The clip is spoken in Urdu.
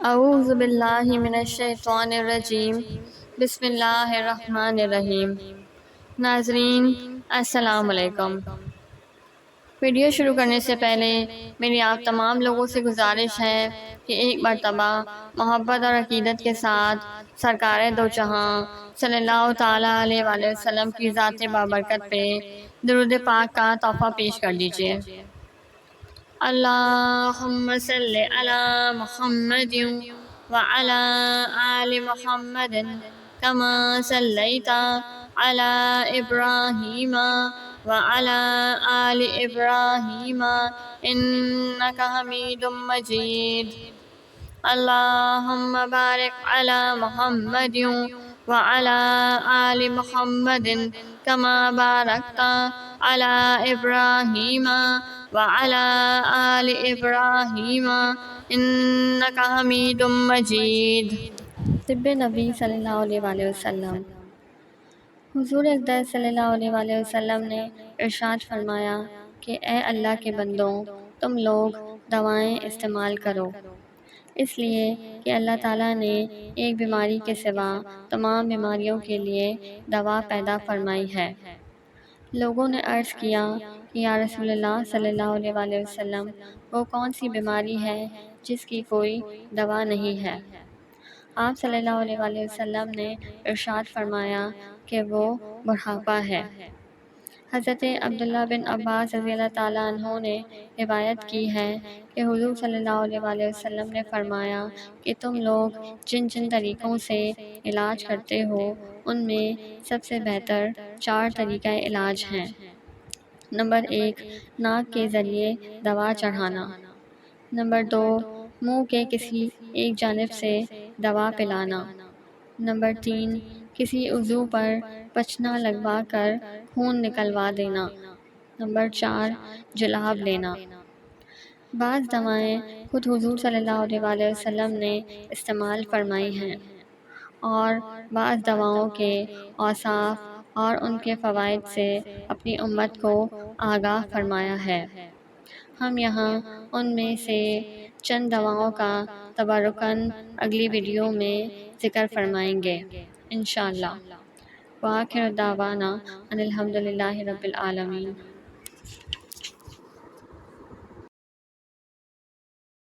اعوذ باللہ من الشیطان الرجیم، بسم اللہ الرحمن الرحیم۔ ناظرین السلام علیکم۔ ویڈیو شروع کرنے سے پہلے میری آپ تمام لوگوں سے گزارش ہے کہ ایک مرتبہ محبت اور عقیدت کے ساتھ سرکار دو جہاں صلی اللہ تعالیٰ علیہ وآلہ وسلم کی ذات بابرکت پہ درود پاک کا تحفہ پیش کر دیجیے۔ اللہم صلی علی محمد وعلی آل محمد کما صلیت علی ابراہیم وعلی آل ابراہیم انک حمید مجید۔ اللہم بارک علی محمد وعلی آل محمد کما بارکت علی ابراہیم وعلی آل ابراہیم انک حمید مجید۔ طب نبی صلی اللہ علیہ وآلہ وسلم۔ حضور اقدس صلی اللہ علیہ وآلہ وسلم نے ارشاد فرمایا کہ اے اللہ کے بندوں، تم لوگ دوائیں استعمال کرو، اس لیے کہ اللہ تعالیٰ نے ایک بیماری کے سوا تمام بیماریوں کے لیے دوا پیدا فرمائی ہے۔ لوگوں نے عرض کیا کہ یا رسول اللہ صلی اللہ علیہ وآلہ وسلم، وہ کون سی بیماری ہے جس کی کوئی دوا نہیں ہے؟ آپ صلی اللہ علیہ وآلہ وسلم نے ارشاد فرمایا کہ وہ بڑھاپا ہے۔ حضرت عبداللہ بن عباس رضی اللہ تعالیٰ عنہ نے روایت کی ہے کہ حضور صلی اللہ علیہ وآلہ وسلم نے فرمایا کہ تم لوگ جن جن طریقوں سے علاج کرتے ہو ان میں سب سے بہتر 4 طریقہ علاج ہیں۔ نمبر 1، ناک کے ذریعے دوا چڑھانا۔ نمبر 2، منہ کے کسی ایک جانب سے دوا پلانا۔ نمبر 3، کسی عضو پر پچنا لگوا کر خون نکلوا دینا۔ نمبر 4، جلاب لینا۔ بعض دوائیں خود حضور صلی اللہ علیہ وآلہ وسلم نے استعمال فرمائی ہیں اور بعض دواؤں کے اوصاف اور ان کے فوائد سے اپنی امت کو آگاہ فرمایا ہے۔ ہم یہاں ان میں سے چند دواؤں کا تبرکاً اگلی ویڈیو میں ذکر فرمائیں گے انشاءاللہ۔ وآخر دعوانا ان الحمد للہ رب العالمین۔